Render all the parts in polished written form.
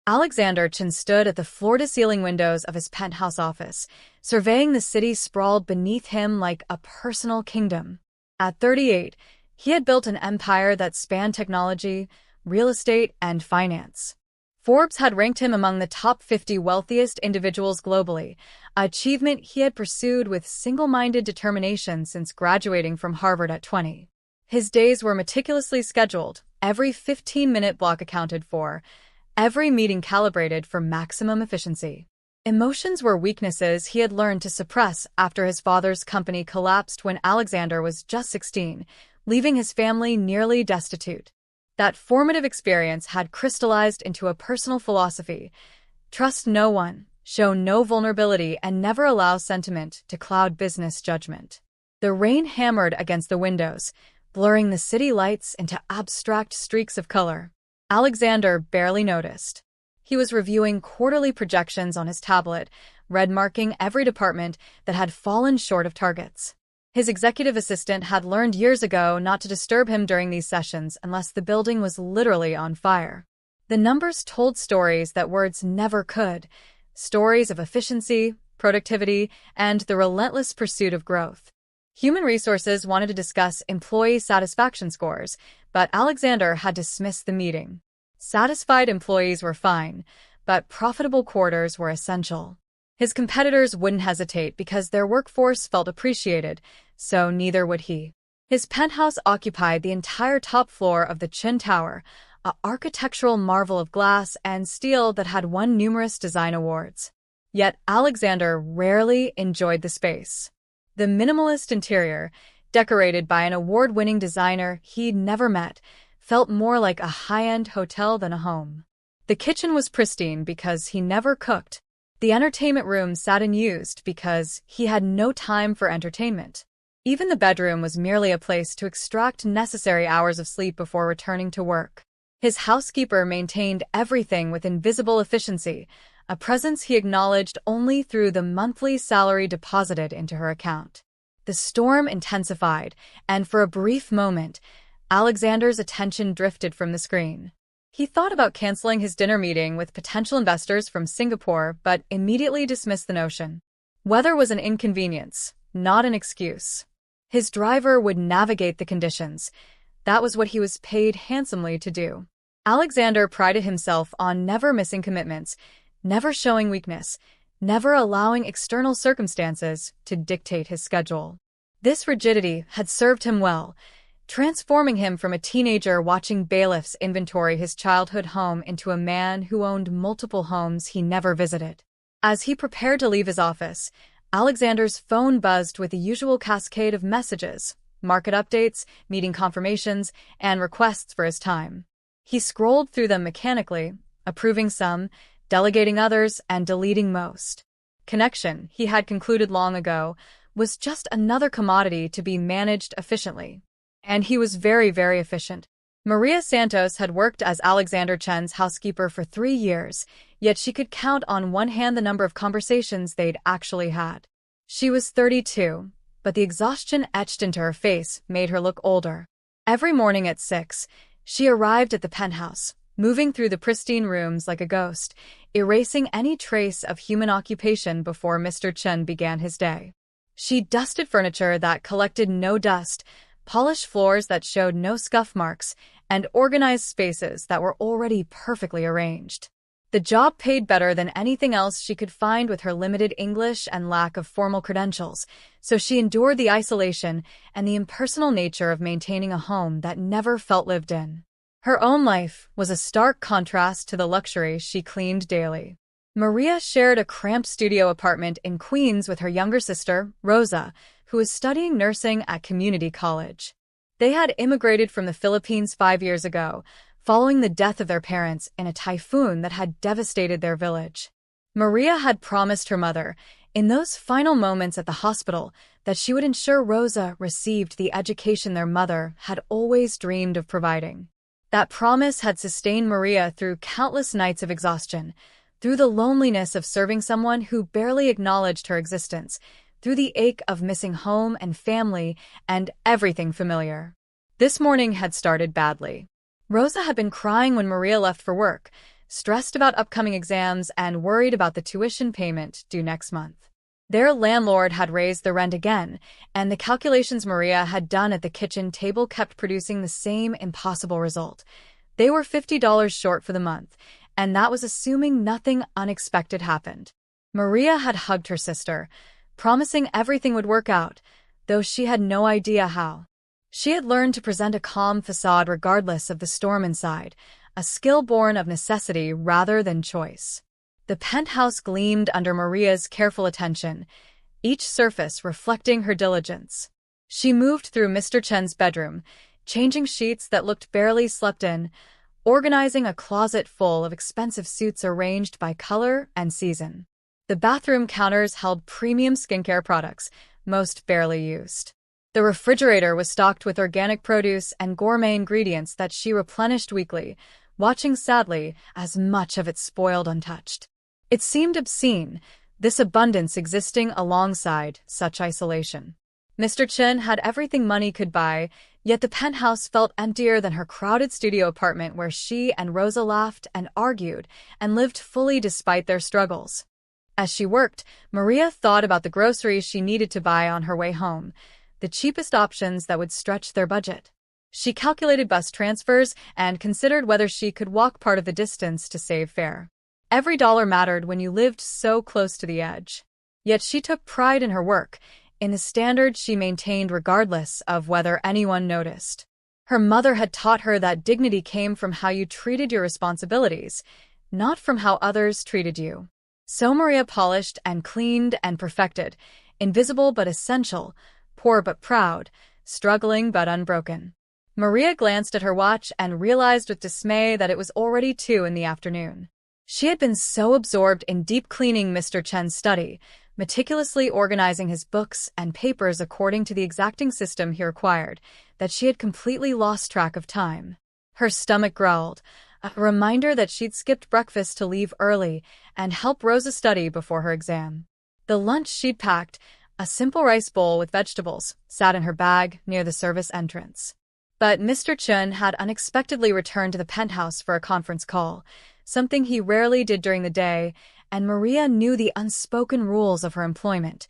Alexander Chen stood at the floor-to-ceiling windows of his penthouse office, surveying the city sprawled beneath him like a personal kingdom. At 38, he had built an empire that spanned technology, real estate, and finance. Forbes had ranked him among the top 50 wealthiest individuals globally, an achievement he had pursued with single-minded determination since graduating from Harvard at 20. His days were meticulously scheduled, every 15-minute block accounted for, every meeting calibrated for maximum efficiency. Emotions were weaknesses he had learned to suppress after his father's company collapsed when Alexander was just 16, leaving his family nearly destitute. That formative experience had crystallized into a personal philosophy: trust no one, show no vulnerability, and never allow sentiment to cloud business judgment. The rain hammered against the windows, blurring the city lights into abstract streaks of color. Alexander barely noticed. He was reviewing quarterly projections on his tablet, red-marking every department that had fallen short of targets. His executive assistant had learned years ago not to disturb him during these sessions unless the building was literally on fire. The numbers told stories that words never could, stories of efficiency, productivity, and the relentless pursuit of growth. Human resources wanted to discuss employee satisfaction scores, but Alexander had dismissed the meeting. Satisfied employees were fine, but profitable quarters were essential. His competitors wouldn't hesitate because their workforce felt appreciated, so neither would he. His penthouse occupied the entire top floor of the Chen Tower, an architectural marvel of glass and steel that had won numerous design awards. Yet Alexander rarely enjoyed the space. The minimalist interior, decorated by an award-winning designer he'd never met, felt more like a high-end hotel than a home. The kitchen was pristine because he never cooked. The entertainment room sat unused because he had no time for entertainment. Even the bedroom was merely a place to extract necessary hours of sleep before returning to work. His housekeeper maintained everything with invisible efficiency, a presence he acknowledged only through the monthly salary deposited into her account. The storm intensified, and for a brief moment, Alexander's attention drifted from the screen. He thought about canceling his dinner meeting with potential investors from Singapore, but immediately dismissed the notion. Weather was an inconvenience, not an excuse. His driver would navigate the conditions. That was what he was paid handsomely to do. Alexander prided himself on never missing commitments, never showing weakness, never allowing external circumstances to dictate his schedule. This rigidity had served him well, transforming him from a teenager watching bailiffs inventory his childhood home into a man who owned multiple homes he never visited. As he prepared to leave his office, Alexander's phone buzzed with the usual cascade of messages, market updates, meeting confirmations, and requests for his time. He scrolled through them mechanically, approving some, delegating others, and deleting most. Connection, he had concluded long ago, was just another commodity to be managed efficiently. And he was very, very efficient. Maria Santos had worked as Alexander Chen's housekeeper for 3 years, yet she could count on one hand the number of conversations they'd actually had. She was 32, but the exhaustion etched into her face made her look older. Every morning at 6, she arrived at the penthouse, moving through the pristine rooms like a ghost, erasing any trace of human occupation before Mr. Chen began his day. She dusted furniture that collected no dust, polished floors that showed no scuff marks, and organized spaces that were already perfectly arranged. The job paid better than anything else she could find with her limited English and lack of formal credentials, so she endured the isolation and the impersonal nature of maintaining a home that never felt lived in. Her own life was a stark contrast to the luxury she cleaned daily. Maria shared a cramped studio apartment in Queens with her younger sister, Rosa, who was studying nursing at community college. They had immigrated from the Philippines 5 years ago, following the death of their parents in a typhoon that had devastated their village. Maria had promised her mother, in those final moments at the hospital, that she would ensure Rosa received the education their mother had always dreamed of providing. That promise had sustained Maria through countless nights of exhaustion, through the loneliness of serving someone who barely acknowledged her existence, through the ache of missing home and family and everything familiar. This morning had started badly. Rosa had been crying when Maria left for work, stressed about upcoming exams and worried about the tuition payment due next month. Their landlord had raised the rent again, and the calculations Maria had done at the kitchen table kept producing the same impossible result. They were $50 short for the month, and that was assuming nothing unexpected happened. Maria had hugged her sister, promising everything would work out, though she had no idea how. She had learned to present a calm facade regardless of the storm inside, a skill born of necessity rather than choice. The penthouse gleamed under Maria's careful attention, each surface reflecting her diligence. She moved through Mr. Chen's bedroom, changing sheets that looked barely slept in, organizing a closet full of expensive suits arranged by color and season. The bathroom counters held premium skincare products, most barely used. The refrigerator was stocked with organic produce and gourmet ingredients that she replenished weekly, watching sadly as much of it spoiled untouched. It seemed obscene, this abundance existing alongside such isolation. Mr. Chen had everything money could buy, yet the penthouse felt emptier than her crowded studio apartment where she and Rosa laughed and argued and lived fully despite their struggles. As she worked, Maria thought about the groceries she needed to buy on her way home, the cheapest options that would stretch their budget. She calculated bus transfers and considered whether she could walk part of the distance to save fare. Every dollar mattered when you lived so close to the edge. Yet she took pride in her work, in the standards she maintained regardless of whether anyone noticed. Her mother had taught her that dignity came from how you treated your responsibilities, not from how others treated you. So Maria polished and cleaned and perfected, invisible but essential, poor but proud, struggling but unbroken. Maria glanced at her watch and realized with dismay that it was already 2 in the afternoon. She had been so absorbed in deep cleaning Mr. Chen's study, meticulously organizing his books and papers according to the exacting system he required, that she had completely lost track of time. Her stomach growled, a reminder that she'd skipped breakfast to leave early and help Rosa study before her exam. The lunch she'd packed, a simple rice bowl with vegetables, sat in her bag near the service entrance. But Mr. Chen had unexpectedly returned to the penthouse for a conference call, something he rarely did during the day, and Maria knew the unspoken rules of her employment: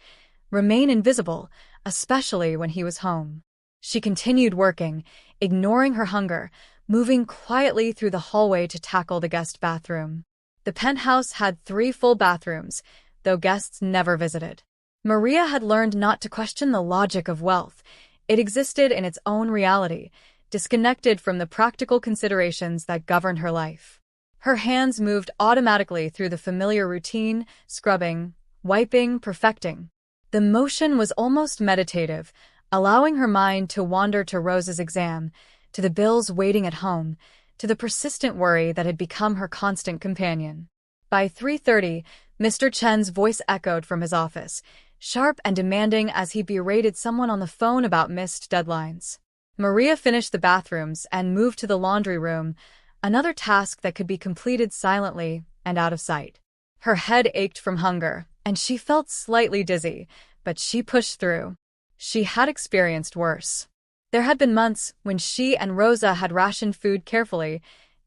remain invisible, especially when he was home. She continued working, ignoring her hunger, moving quietly through the hallway to tackle the guest bathroom. The penthouse had 3 full bathrooms, though guests never visited. Maria had learned not to question the logic of wealth. It existed in its own reality, disconnected from the practical considerations that governed her life. Her hands moved automatically through the familiar routine, scrubbing, wiping, perfecting. The motion was almost meditative, allowing her mind to wander to Rosa's exam, to the bills waiting at home, to the persistent worry that had become her constant companion. By 3:30, Mr. Chen's voice echoed from his office, sharp and demanding as he berated someone on the phone about missed deadlines. Maria finished the bathrooms and moved to the laundry room, another task that could be completed silently and out of sight. Her head ached from hunger, and she felt slightly dizzy, but she pushed through. She had experienced worse. There had been months when she and Rosa had rationed food carefully,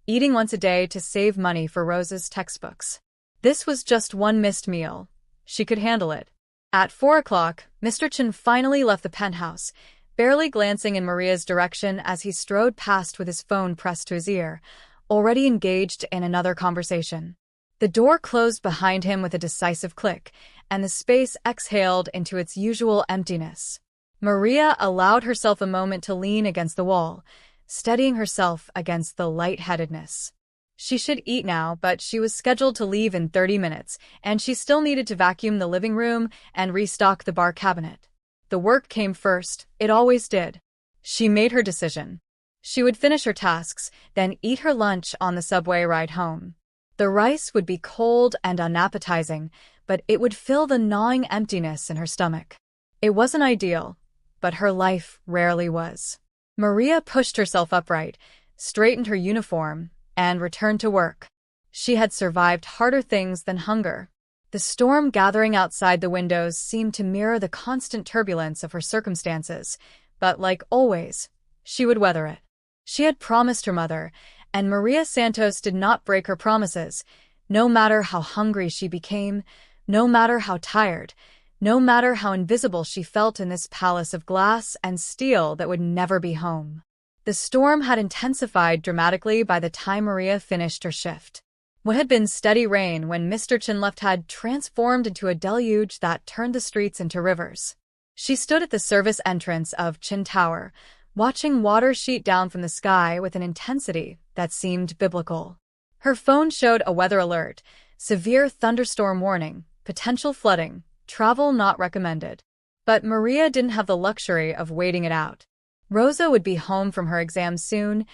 eating once a day to save money for Rosa's textbooks. This was just one missed meal. She could handle it. At 4 o'clock, Mr. Chen finally left the penthouse, barely glancing in Maria's direction as he strode past with his phone pressed to his ear, already engaged in another conversation. The door closed behind him with a decisive click, and the space exhaled into its usual emptiness. Maria allowed herself a moment to lean against the wall, steadying herself against the lightheadedness. She should eat now, but she was scheduled to leave in 30 minutes, and she still needed to vacuum the living room and restock the bar cabinet. The work came first, it always did. She made her decision. She would finish her tasks, then eat her lunch on the subway ride home. The rice would be cold and unappetizing, but it would fill the gnawing emptiness in her stomach. It wasn't ideal, but her life rarely was. Maria pushed herself upright, straightened her uniform, and returned to work. She had survived harder things than hunger. The storm gathering outside the windows seemed to mirror the constant turbulence of her circumstances, but like always, she would weather it. She had promised her mother, And Maria Santos did not break her promises, no matter how hungry she became, no matter how tired, no matter how invisible she felt in this palace of glass and steel that would never be home. The storm had intensified dramatically by the time Maria finished her shift. What had been steady rain when Mr. Chinleft had transformed into a deluge that turned the streets into rivers. She stood at the service entrance of Chin Tower, watching water sheet down from the sky with an intensity that seemed biblical. Her phone showed a weather alert, severe thunderstorm warning, potential flooding, travel not recommended. But Maria didn't have the luxury of waiting it out. Rosa would be home from her exam soon,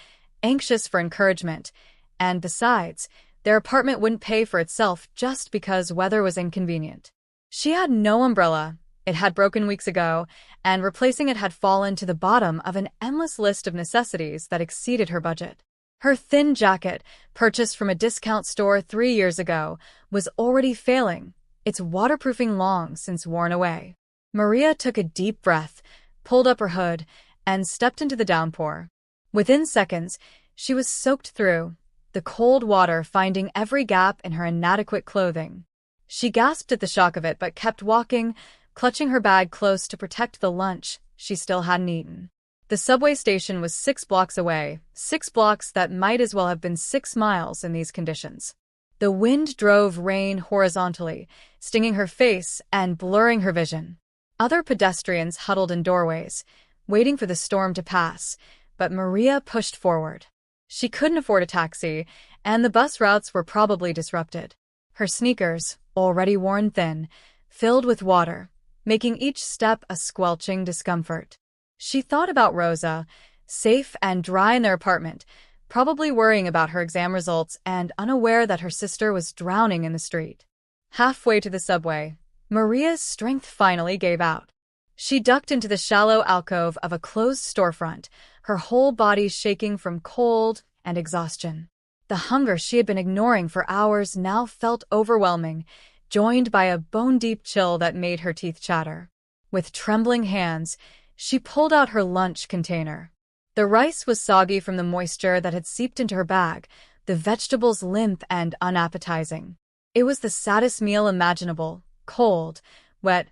anxious for encouragement, and besides, their apartment wouldn't pay for itself just because weather was inconvenient. She had no umbrella, it had broken weeks ago, and replacing it had fallen to the bottom of an endless list of necessities that exceeded her budget. Her thin jacket, purchased from a discount store 3 years ago, was already failing, its waterproofing long since worn away. Maria took a deep breath, pulled up her hood, and stepped into the downpour. Within seconds, she was soaked through, the cold water finding every gap in her inadequate clothing. She gasped at the shock of it but kept walking, clutching her bag close to protect the lunch she still hadn't eaten. The subway station was 6 blocks away, 6 blocks that might as well have been 6 miles in these conditions. The wind drove rain horizontally, stinging her face and blurring her vision. Other pedestrians huddled in doorways, waiting for the storm to pass, but Maria pushed forward. She couldn't afford a taxi, and the bus routes were probably disrupted. Her sneakers, already worn thin, filled with water, making each step a squelching discomfort. She thought about Rosa, safe and dry in their apartment, probably worrying about her exam results and unaware that her sister was drowning in the street. Halfway to the subway, Maria's strength finally gave out. She ducked into the shallow alcove of a closed storefront, her whole body shaking from cold and exhaustion. The hunger she had been ignoring for hours now felt overwhelming, joined by a bone-deep chill that made her teeth chatter. With trembling hands, she pulled out her lunch container. The rice was soggy from the moisture that had seeped into her bag, the vegetables limp and unappetizing. It was the saddest meal imaginable, cold, wet,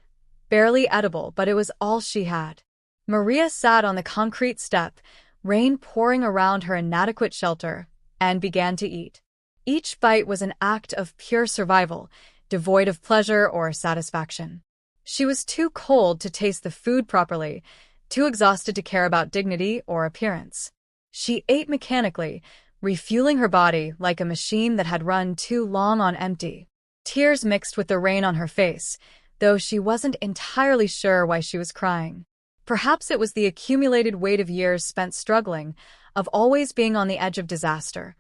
barely edible, but it was all she had. Maria sat on the concrete step, rain pouring around her inadequate shelter, and began to eat. Each bite was an act of pure survival, devoid of pleasure or satisfaction. She was too cold to taste the food properly, too exhausted to care about dignity or appearance. She ate mechanically, refueling her body like a machine that had run too long on empty. Tears mixed with the rain on her face, though she wasn't entirely sure why she was crying. Perhaps it was the accumulated weight of years spent struggling, of always being on the edge of disaster,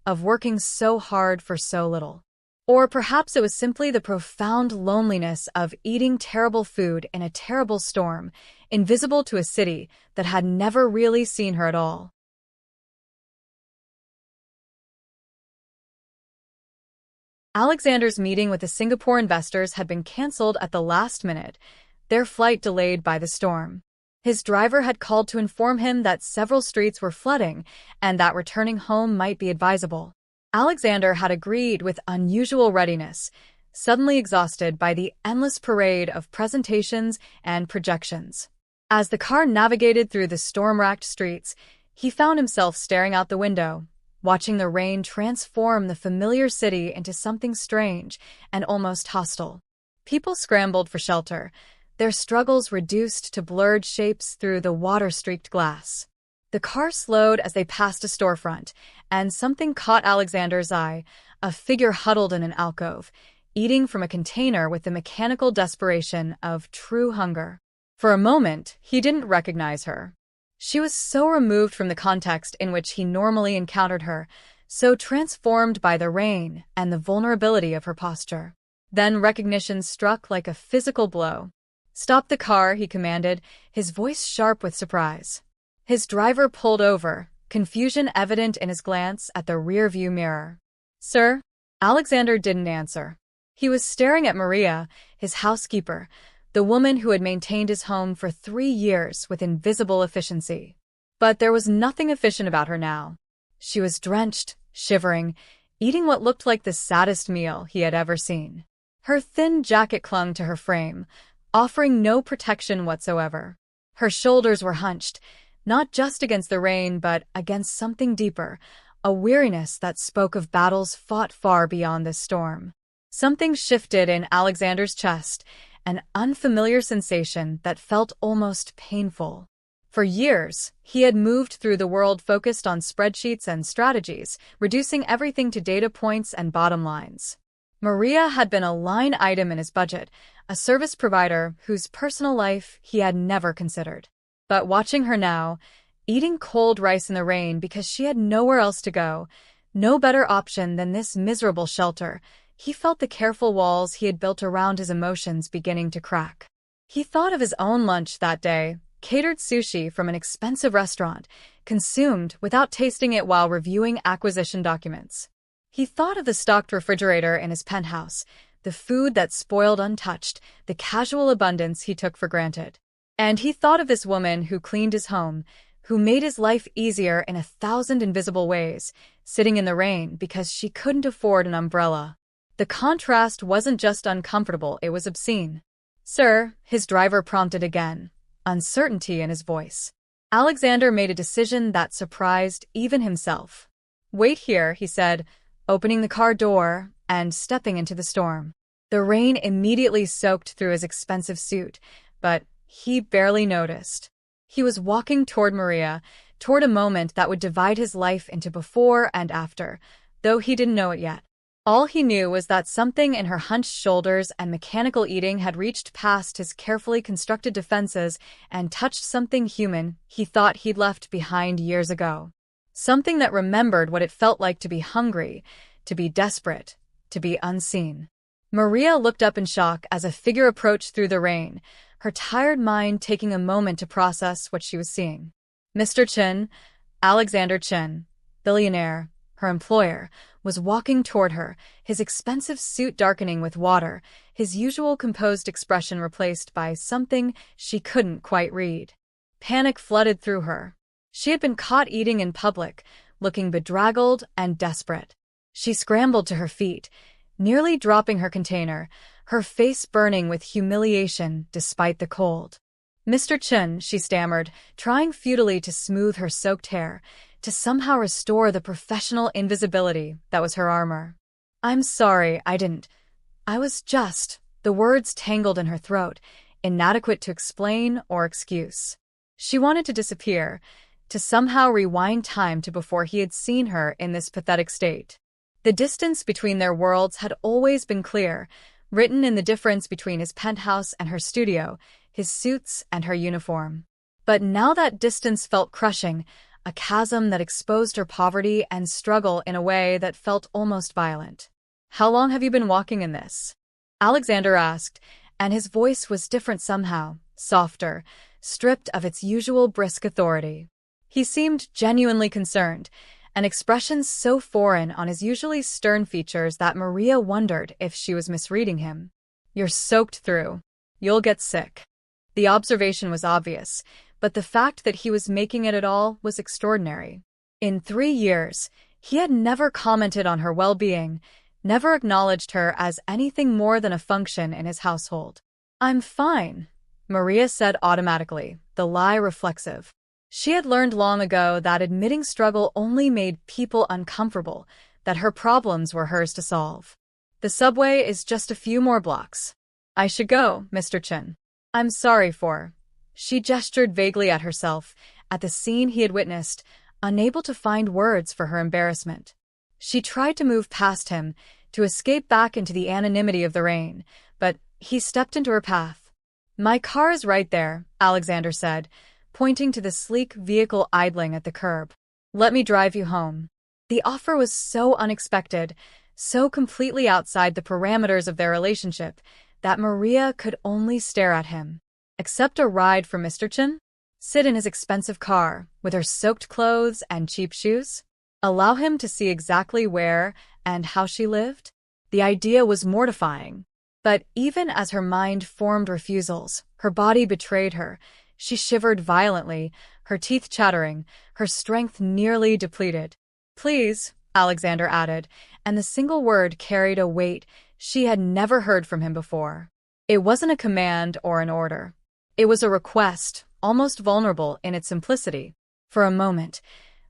of working so hard for so little. Or perhaps it was simply the profound loneliness of eating terrible food in a terrible storm, invisible to a city that had never really seen her at all. Alexander's meeting with the Singapore investors had been cancelled at the last minute, their flight delayed by the storm. His driver had called to inform him that several streets were flooding and that returning home might be advisable. Alexander had agreed with unusual readiness, suddenly exhausted by the endless parade of presentations and projections. As the car navigated through the storm-racked streets, he found himself staring out the window, watching the rain transform the familiar city into something strange and almost hostile. People scrambled for shelter, their struggles reduced to blurred shapes through the water-streaked glass. The car slowed as they passed a storefront, and something caught Alexander's eye, a figure huddled in an alcove, eating from a container with the mechanical desperation of true hunger. For a moment, he didn't recognize her. She was so removed from the context in which he normally encountered her, so transformed by the rain and the vulnerability of her posture. Then recognition struck like a physical blow. "Stop the car," he commanded, his voice sharp with surprise. His driver pulled over, confusion evident in his glance at the rear-view mirror. "Sir?" Alexander didn't answer. He was staring at Maria, his housekeeper, the woman who had maintained his home for 3 years with invisible efficiency. But there was nothing efficient about her now. She was drenched, shivering, eating what looked like the saddest meal he had ever seen. Her thin jacket clung to her frame, offering no protection whatsoever. Her shoulders were hunched, not just against the rain but against something deeper, a weariness that spoke of battles fought far beyond this storm. Something shifted in Alexander's chest, an unfamiliar sensation that felt almost painful. For years, he had moved through the world focused on spreadsheets and strategies, reducing everything to data points and bottom lines. Maria had been a line item in his budget, a service provider whose personal life he had never considered. But watching her now, eating cold rice in the rain because she had nowhere else to go, no better option than this miserable shelter, he felt the careful walls he had built around his emotions beginning to crack. He thought of his own lunch that day, catered sushi from an expensive restaurant, consumed without tasting it while reviewing acquisition documents. He thought of the stocked refrigerator in his penthouse, the food that spoiled untouched, the casual abundance he took for granted. And he thought of this woman who cleaned his home, who made his life easier in 1,000 invisible ways, sitting in the rain because she couldn't afford an umbrella. The contrast wasn't just uncomfortable, it was obscene. "Sir," his driver prompted again, uncertainty in his voice. Alexander made a decision that surprised even himself. "Wait here," he said, opening the car door and stepping into the storm. The rain immediately soaked through his expensive suit, but he barely noticed. He was walking toward Maria, toward a moment that would divide his life into before and after, though he didn't know it yet. All he knew was that something in her hunched shoulders and mechanical eating had reached past his carefully constructed defenses and touched something human he thought he'd left behind years ago. Something that remembered what it felt like to be hungry, to be desperate, to be unseen. Maria looked up in shock as a figure approached through the rain, her tired mind taking a moment to process what she was seeing. Mr. Chin, Alexander Chin, Billionaire, her employer, was walking toward her, his expensive suit darkening with water, his usual composed expression replaced by something she couldn't quite read. Panic flooded through her. She had been caught eating in public, looking bedraggled and desperate. She scrambled to her feet, nearly dropping her container, her face burning with humiliation despite the cold. "Mr. Chin," she stammered, trying futilely to smooth her soaked hair, to somehow restore the professional invisibility that was her armor. "I'm sorry, I was just," the words tangled in her throat, inadequate to explain or excuse. She wanted to disappear, to somehow rewind time to before he had seen her in this pathetic state. The distance between their worlds had always been clear, written in the difference between his penthouse and her studio, his suits and her uniform. But now that distance felt crushing, a chasm that exposed her poverty and struggle in a way that felt almost violent. "How long have you been walking in this?" Alexander asked, and his voice was different somehow, softer, stripped of its usual brisk authority. He seemed genuinely concerned, an expression so foreign on his usually stern features that Maria wondered if she was misreading him. "You're soaked through. You'll get sick." The observation was obvious, but the fact that he was making it at all was extraordinary. In 3 years, he had never commented on her well-being, never acknowledged her as anything more than a function in his household. "I'm fine," Maria said automatically, the lie reflexive. She had learned long ago that admitting struggle only made people uncomfortable, that her problems were hers to solve. "The subway is just a few more blocks. I should go, Mr. Chin. I'm sorry for..." She gestured vaguely at herself, at the scene he had witnessed, unable to find words for her embarrassment. She tried to move past him, to escape back into the anonymity of the rain, but he stepped into her path. "My car is right there," Alexander said, pointing to the sleek vehicle idling at the curb. "Let me drive you home." The offer was so unexpected, so completely outside the parameters of their relationship, that Maria could only stare at him. Accept a ride from Mr. Chin? Sit in his expensive car, with her soaked clothes and cheap shoes? Allow him to see exactly where and how she lived? The idea was mortifying. But even as her mind formed refusals, her body betrayed her. She shivered violently, her teeth chattering, her strength nearly depleted. Please, Alexander added, and the single word carried a weight she had never heard from him before. It wasn't a command or an order. It was a request, almost vulnerable in its simplicity. For a moment,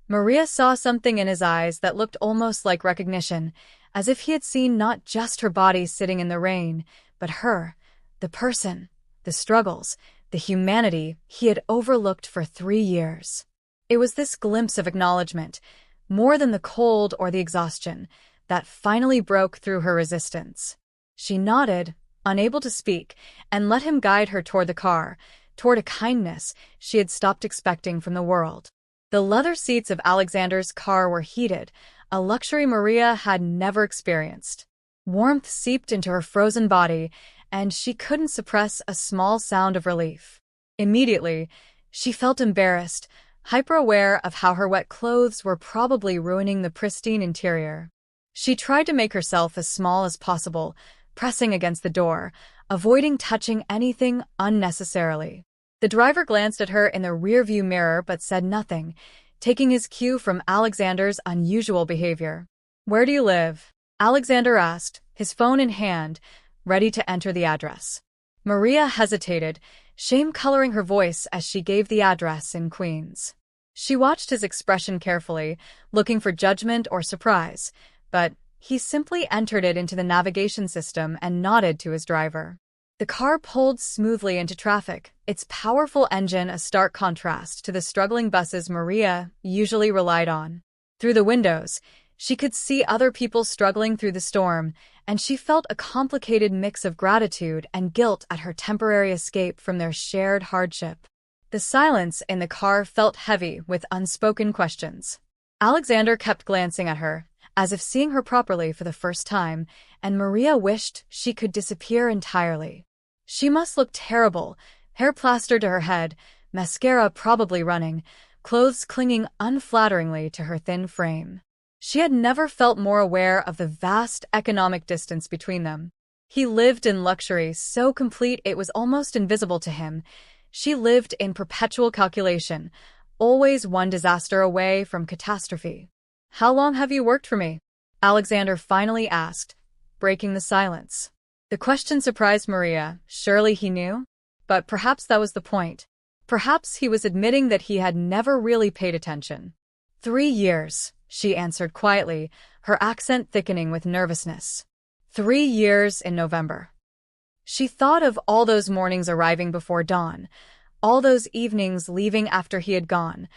Maria saw something in his eyes that looked almost like recognition, as if he had seen not just her body sitting in the rain, but her, the person, the struggles, the humanity he had overlooked for 3 years. It was this glimpse of acknowledgement, more than the cold or the exhaustion, that finally broke through her resistance. She nodded, unable to speak, and let him guide her toward the car, toward a kindness she had stopped expecting from the world. The leather seats of Alexander's car were heated, a luxury Maria had never experienced. Warmth seeped into her frozen body, and she couldn't suppress a small sound of relief. Immediately, she felt embarrassed, hyper-aware of how her wet clothes were probably ruining the pristine interior. She tried to make herself as small as possible, pressing against the door, avoiding touching anything unnecessarily. The driver glanced at her in the rearview mirror but said nothing, taking his cue from Alexander's unusual behavior. "Where do you live?" Alexander asked, his phone in hand, ready to enter the address. Maria hesitated, shame coloring her voice as she gave the address in Queens. She watched his expression carefully, looking for judgment or surprise, but he simply entered it into the navigation system and nodded to his driver. The car pulled smoothly into traffic, its powerful engine a stark contrast to the struggling buses Maria usually relied on. Through the windows, she could see other people struggling through the storm, and she felt a complicated mix of gratitude and guilt at her temporary escape from their shared hardship. The silence in the car felt heavy with unspoken questions. Alexander kept glancing at her, as if seeing her properly for the first time, and Maria wished she could disappear entirely. She must look terrible, hair plastered to her head, mascara probably running, clothes clinging unflatteringly to her thin frame. She had never felt more aware of the vast economic distance between them. He lived in luxury so complete it was almost invisible to him. She lived in perpetual calculation, always one disaster away from catastrophe. "How long have you worked for me?" Alexander finally asked, breaking the silence. The question surprised Maria. Surely he knew? But perhaps that was the point. Perhaps he was admitting that he had never really paid attention. 3 years, she answered quietly, her accent thickening with nervousness. 3 years in November. She thought of all those mornings arriving before dawn, all those evenings leaving after he had gone,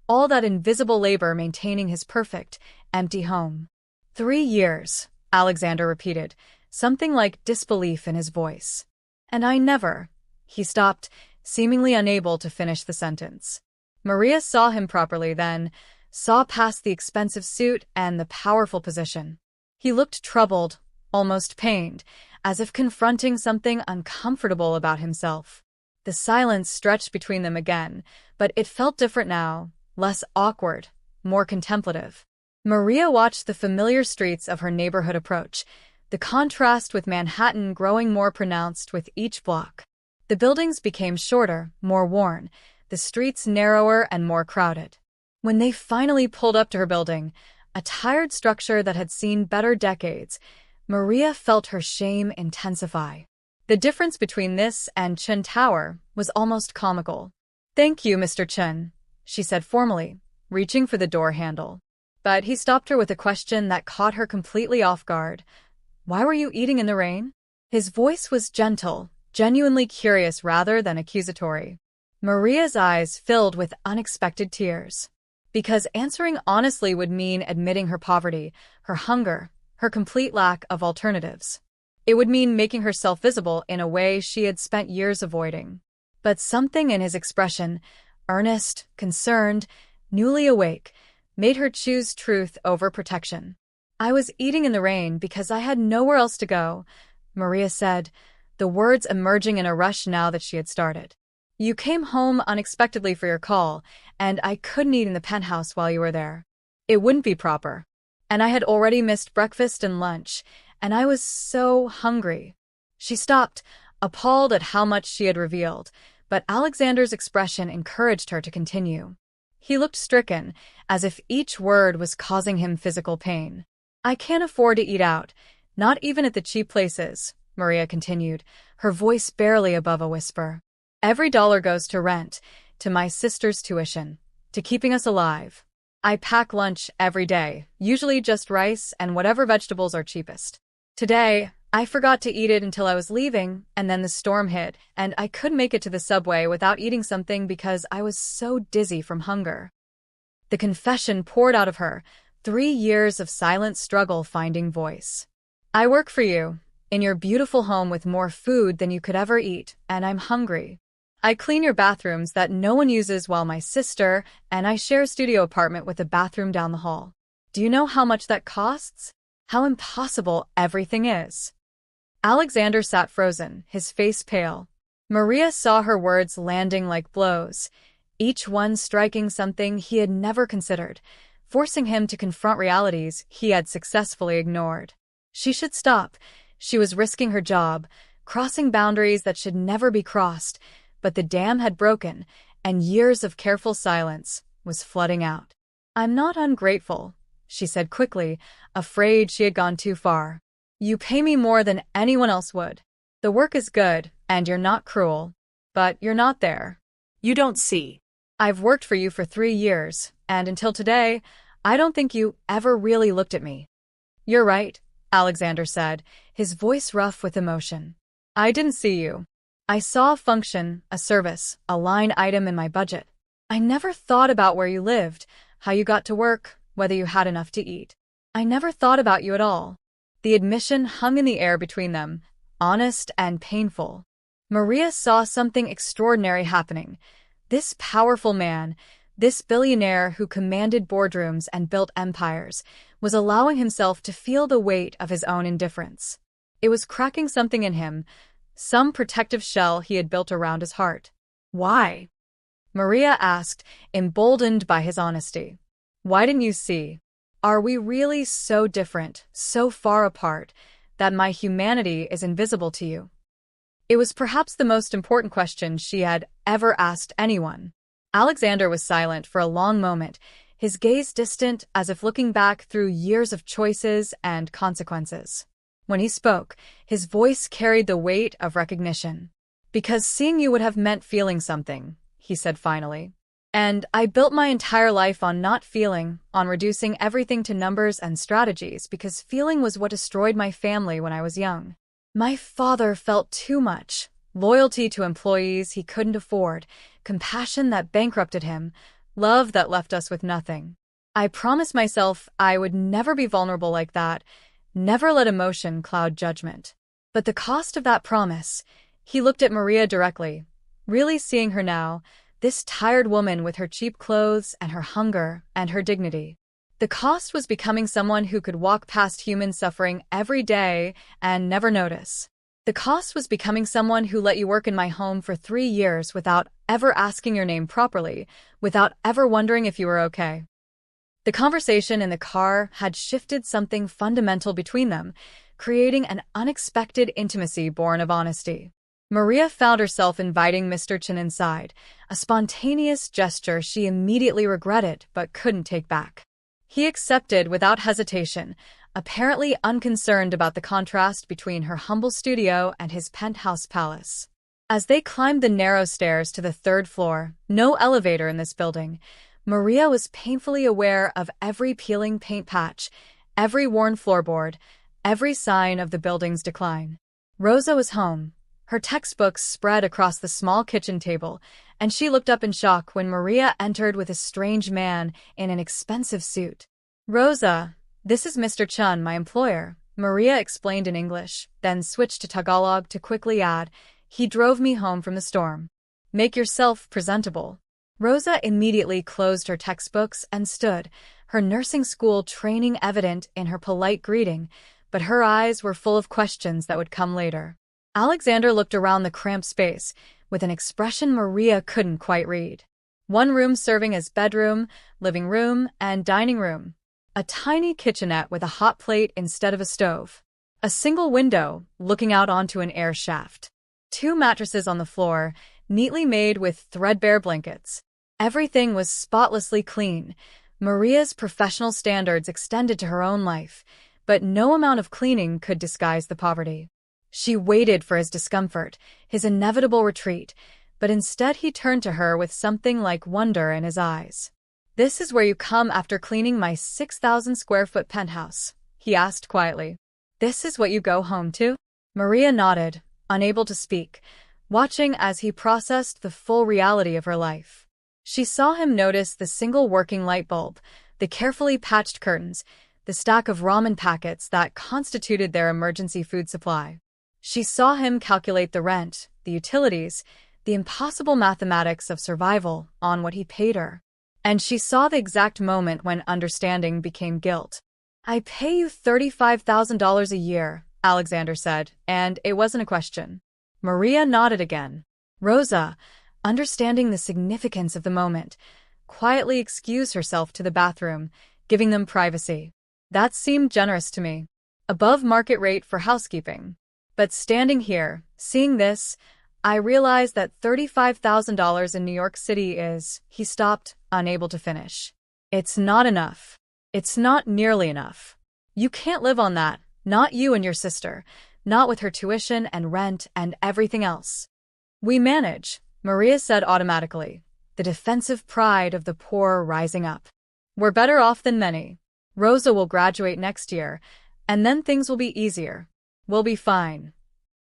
all that invisible labor maintaining his perfect, empty home. 3 years, Alexander repeated, something like disbelief in his voice. "And I never—" He stopped, seemingly unable to finish the sentence. Maria saw him properly then, saw past the expensive suit and the powerful position. He looked troubled, almost pained, as if confronting something uncomfortable about himself. The silence stretched between them again, but it felt different now, less awkward, more contemplative. Maria watched the familiar streets of her neighborhood approach, the contrast with Manhattan growing more pronounced with each block. The buildings became shorter, more worn, the streets narrower and more crowded. When they finally pulled up to her building, a tired structure that had seen better decades, Maria felt her shame intensify. The difference between this and Chun Tower was almost comical. "Thank you, Mr. Chun," she said formally, reaching for the door handle. But he stopped her with a question that caught her completely off guard. "Why were you eating in the rain?" His voice was gentle, genuinely curious rather than accusatory. Maria's eyes filled with unexpected tears. Because answering honestly would mean admitting her poverty, her hunger, her complete lack of alternatives. It would mean making herself visible in a way she had spent years avoiding. But something in his expression, earnest, concerned, newly awake, made her choose truth over protection. "I was eating in the rain because I had nowhere else to go," Maria said, the words emerging in a rush now that she had started. "You came home unexpectedly for your call, and I couldn't eat in the penthouse while you were there. It wouldn't be proper. And I had already missed breakfast and lunch, and I was so hungry." She stopped, appalled at how much she had revealed, but Alexander's expression encouraged her to continue. He looked stricken, as if each word was causing him physical pain. "I can't afford to eat out, not even at the cheap places," Maria continued, her voice barely above a whisper. "Every dollar goes to rent, to my sister's tuition, to keeping us alive. I pack lunch every day, usually just rice and whatever vegetables are cheapest. Today, I forgot to eat it until I was leaving, and then the storm hit, and I couldn't make it to the subway without eating something because I was so dizzy from hunger." The confession poured out of her, 3 years of silent struggle finding voice. "I work for you, in your beautiful home with more food than you could ever eat, and I'm hungry. I clean your bathrooms that no one uses while my sister and I share a studio apartment with a bathroom down the hall. Do you know how much that costs? How impossible everything is." Alexander sat frozen, his face pale. Maria saw her words landing like blows, each one striking something he had never considered, forcing him to confront realities he had successfully ignored. She should stop. She was risking her job, crossing boundaries that should never be crossed, but the dam had broken, and years of careful silence was flooding out. "I'm not ungrateful," she said quickly, afraid she had gone too far. "You pay me more than anyone else would. The work is good, and you're not cruel. But you're not there. You don't see. I've worked for you for 3 years, and until today, I don't think you ever really looked at me." "You're right," Alexander said, his voice rough with emotion. "I didn't see you. I saw a function, a service, a line item in my budget. I never thought about where you lived, how you got to work, whether you had enough to eat. I never thought about you at all." The admission hung in the air between them, honest and painful. Maria saw something extraordinary happening. This powerful man, this billionaire who commanded boardrooms and built empires, was allowing himself to feel the weight of his own indifference. It was cracking something in him, some protective shell he had built around his heart. "Why?" Maria asked, emboldened by his honesty. "Why didn't you see? Are we really so different, so far apart, that my humanity is invisible to you?" It was perhaps the most important question she had ever asked anyone. Alexander was silent for a long moment, his gaze distant as if looking back through years of choices and consequences. When he spoke, his voice carried the weight of recognition. "Because seeing you would have meant feeling something," he said finally. "And I built my entire life on not feeling, on reducing everything to numbers and strategies because feeling was what destroyed my family when I was young. My father felt too much, loyalty to employees he couldn't afford, compassion that bankrupted him, love that left us with nothing. I promised myself I would never be vulnerable like that, never let emotion cloud judgment. But the cost of that promise," he looked at Maria directly, really seeing her now, this tired woman with her cheap clothes and her hunger and her dignity. The cost was becoming someone who could walk past human suffering every day and never notice. The cost was becoming someone who let you work in my home for 3 years without ever asking your name properly, without ever wondering if you were okay. The conversation in the car had shifted something fundamental between them, creating an unexpected intimacy born of honesty. Maria found herself inviting Mr. Chen inside, a spontaneous gesture she immediately regretted but couldn't take back. He accepted without hesitation, apparently unconcerned about the contrast between her humble studio and his penthouse palace. As they climbed the narrow stairs to the 3rd floor, no elevator in this building, Maria was painfully aware of every peeling paint patch, every worn floorboard, every sign of the building's decline. Rosa was home, her textbooks spread across the small kitchen table, and she looked up in shock when Maria entered with a strange man in an expensive suit. "Rosa, this is Mr. Chun, my employer," Maria explained in English, then switched to Tagalog to quickly add, "He drove me home from the storm. Make yourself presentable." Rosa immediately closed her textbooks and stood, her nursing school training evident in her polite greeting, but her eyes were full of questions that would come later. Alexander looked around the cramped space, with an expression Maria couldn't quite read. One room serving as bedroom, living room, and dining room. A tiny kitchenette with a hot plate instead of a stove. A single window, looking out onto an air shaft. 2 mattresses on the floor, neatly made with threadbare blankets. Everything was spotlessly clean. Maria's professional standards extended to her own life, but no amount of cleaning could disguise the poverty. She waited for his discomfort, his inevitable retreat, but instead he turned to her with something like wonder in his eyes. "This is where you come after cleaning my 6,000-square-foot penthouse?" he asked quietly. "This is what you go home to?" Maria nodded, unable to speak, watching as he processed the full reality of her life. She saw him notice the single working light bulb, the carefully patched curtains, the stack of ramen packets that constituted their emergency food supply. She saw him calculate the rent, the utilities, the impossible mathematics of survival on what he paid her. And she saw the exact moment when understanding became guilt. "I pay you $35,000 a year," Alexander said, and it wasn't a question. Maria nodded again. Rosa, understanding the significance of the moment, quietly excused herself to the bathroom, giving them privacy. That seemed generous to me. Above market rate for housekeeping. But standing here, seeing this, I realized that $35,000 in New York City is, he stopped, unable to finish. "It's not enough. It's not nearly enough. You can't live on that, not you and your sister, not with her tuition and rent and everything else." "We manage," Maria said automatically, the defensive pride of the poor rising up. "We're better off than many. Rosa will graduate next year, and then things will be easier. We'll be fine."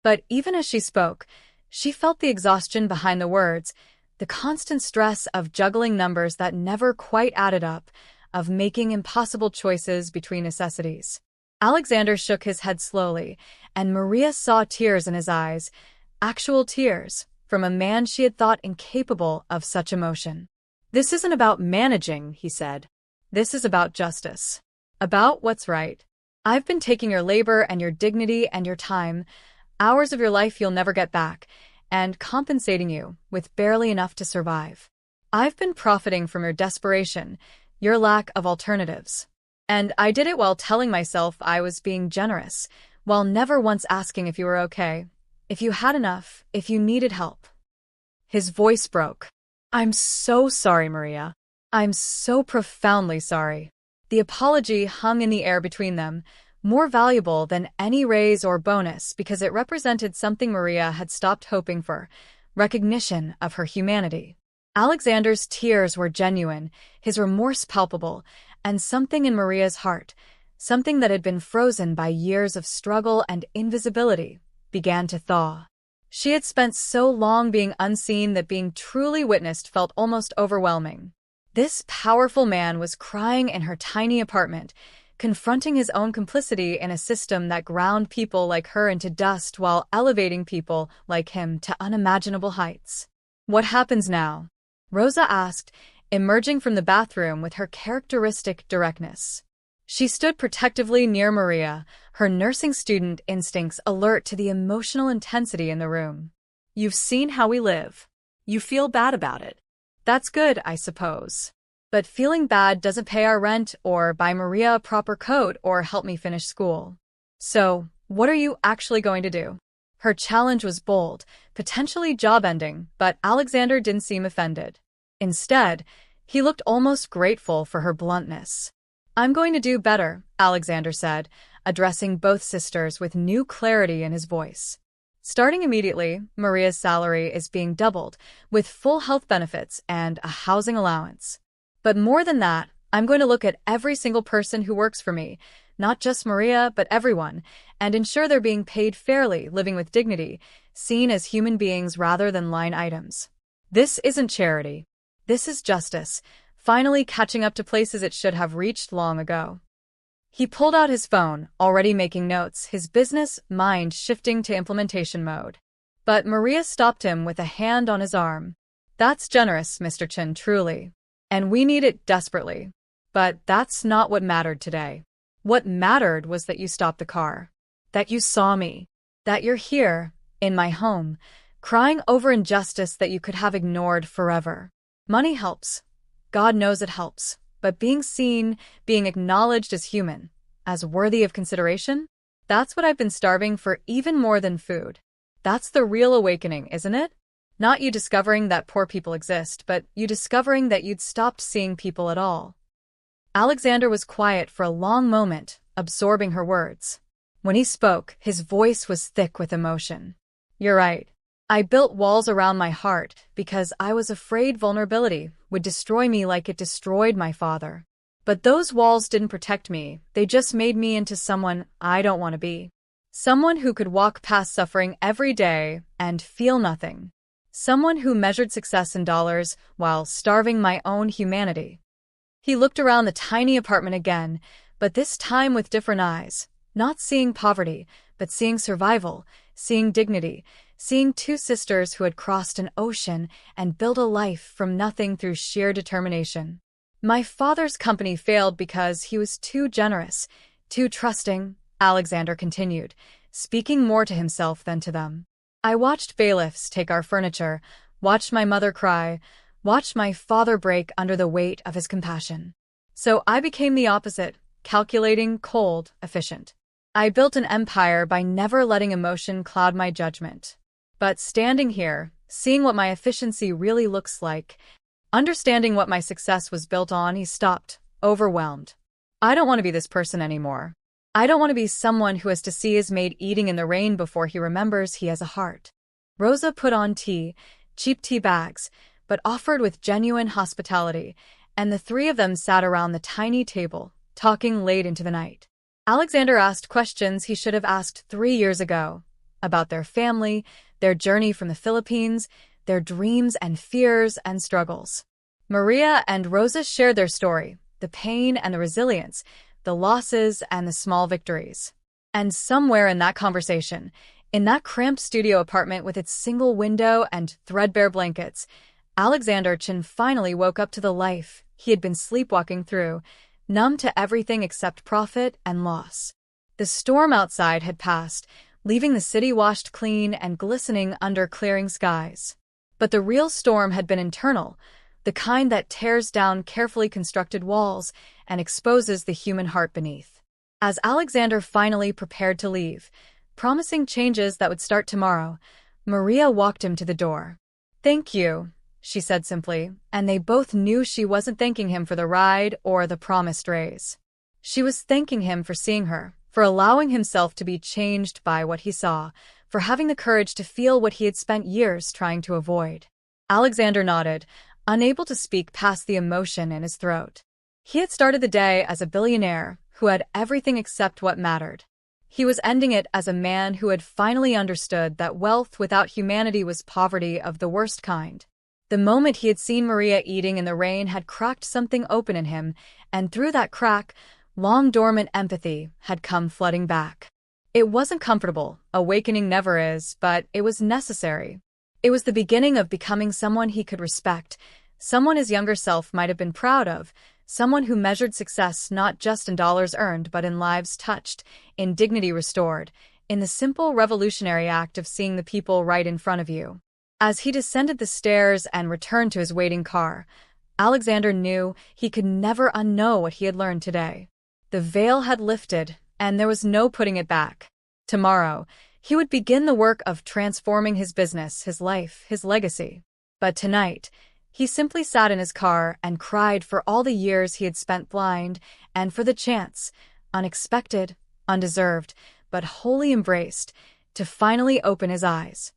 But even as she spoke, she felt the exhaustion behind the words, the constant stress of juggling numbers that never quite added up, of making impossible choices between necessities. Alexander shook his head slowly, and Maria saw tears in his eyes, actual tears, from a man she had thought incapable of such emotion. "This isn't about managing," he said. "This is about justice. About what's right. I've been taking your labor and your dignity and your time, hours of your life you'll never get back, and compensating you with barely enough to survive. I've been profiting from your desperation, your lack of alternatives. And I did it while telling myself I was being generous, while never once asking if you were okay, if you had enough, if you needed help." His voice broke. "I'm so sorry, Maria. I'm so profoundly sorry." The apology hung in the air between them, more valuable than any raise or bonus because it represented something Maria had stopped hoping for, recognition of her humanity. Alexander's tears were genuine, his remorse palpable, and something in Maria's heart, something that had been frozen by years of struggle and invisibility, began to thaw. She had spent so long being unseen that being truly witnessed felt almost overwhelming. This powerful man was crying in her tiny apartment, confronting his own complicity in a system that ground people like her into dust while elevating people like him to unimaginable heights. "What happens now?" Rosa asked, emerging from the bathroom with her characteristic directness. She stood protectively near Maria, her nursing student instincts alert to the emotional intensity in the room. "You've seen how we live. You feel bad about it. That's good, I suppose. But feeling bad doesn't pay our rent or buy Maria a proper coat or help me finish school. So, what are you actually going to do?" Her challenge was bold, potentially job-ending, but Alexander didn't seem offended. Instead, he looked almost grateful for her bluntness. "I'm going to do better," Alexander said, addressing both sisters with new clarity in his voice. "Starting immediately, Maria's salary is being doubled, with full health benefits and a housing allowance. But more than that, I'm going to look at every single person who works for me, not just Maria, but everyone, and ensure they're being paid fairly, living with dignity, seen as human beings rather than line items. This isn't charity. This is justice, finally catching up to places it should have reached long ago." He pulled out his phone, already making notes, his business mind shifting to implementation mode. But Maria stopped him with a hand on his arm. "That's generous, Mr. Chin, truly. And we need it desperately. But that's not what mattered today. What mattered was that you stopped the car. That you saw me. That you're here, in my home, crying over injustice that you could have ignored forever. Money helps. God knows it helps. But being seen, being acknowledged as human, as worthy of consideration, that's what I've been starving for even more than food. That's the real awakening, isn't it?" Not you discovering that poor people exist, but you discovering that you'd stopped seeing people at all. Alexander was quiet for a long moment, absorbing her words. When he spoke, his voice was thick with emotion. You're right. I built walls around my heart because I was afraid vulnerability would destroy me like it destroyed my father. But those walls didn't protect me, they just made me into someone I don't want to be. Someone who could walk past suffering every day and feel nothing. Someone who measured success in dollars while starving my own humanity. He looked around the tiny apartment again, but this time with different eyes, not seeing poverty, but seeing survival, seeing dignity, seeing two sisters who had crossed an ocean and built a life from nothing through sheer determination. My father's company failed because he was too generous, too trusting, Alexander continued, speaking more to himself than to them. I watched bailiffs take our furniture, watched my mother cry, watched my father break under the weight of his compassion. So I became the opposite, calculating, cold, efficient. I built an empire by never letting emotion cloud my judgment. But standing here, seeing what my efficiency really looks like, understanding what my success was built on, he stopped, overwhelmed. I don't want to be this person anymore. I don't want to be someone who has to see his maid eating in the rain before he remembers he has a heart. Rosa put on tea, cheap tea bags, but offered with genuine hospitality, and the three of them sat around the tiny table, talking late into the night. Alexander asked questions he should have asked 3 years ago, about their family, their journey from the Philippines, their dreams and fears and struggles. Maria and Rosa shared their story, the pain and the resilience, the losses and the small victories. And somewhere in that conversation, in that cramped studio apartment with its single window and threadbare blankets, Alexander Chin finally woke up to the life he had been sleepwalking through, numb to everything except profit and loss. The storm outside had passed, leaving the city washed clean and glistening under clearing skies. But the real storm had been internal, the kind that tears down carefully constructed walls and exposes the human heart beneath. As Alexander finally prepared to leave, promising changes that would start tomorrow, Maria walked him to the door. "Thank you," she said simply, and they both knew she wasn't thanking him for the ride or the promised raise. She was thanking him for seeing her, for allowing himself to be changed by what he saw, for having the courage to feel what he had spent years trying to avoid. Alexander nodded, unable to speak past the emotion in his throat. He had started the day as a billionaire who had everything except what mattered. He was ending it as a man who had finally understood that wealth without humanity was poverty of the worst kind. The moment he had seen Maria eating in the rain had cracked something open in him, and through that crack, long-dormant empathy had come flooding back. It wasn't comfortable, awakening never is, but it was necessary. It was the beginning of becoming someone he could respect, someone his younger self might have been proud of, someone who measured success not just in dollars earned but in lives touched, in dignity restored, in the simple revolutionary act of seeing the people right in front of you. As he descended the stairs and returned to his waiting car, Alexander knew he could never unknow what he had learned today. The veil had lifted, and there was no putting it back. Tomorrow, he would begin the work of transforming his business, his life, his legacy. But tonight, he simply sat in his car and cried for all the years he had spent blind and for the chance, unexpected, undeserved, but wholly embraced, to finally open his eyes.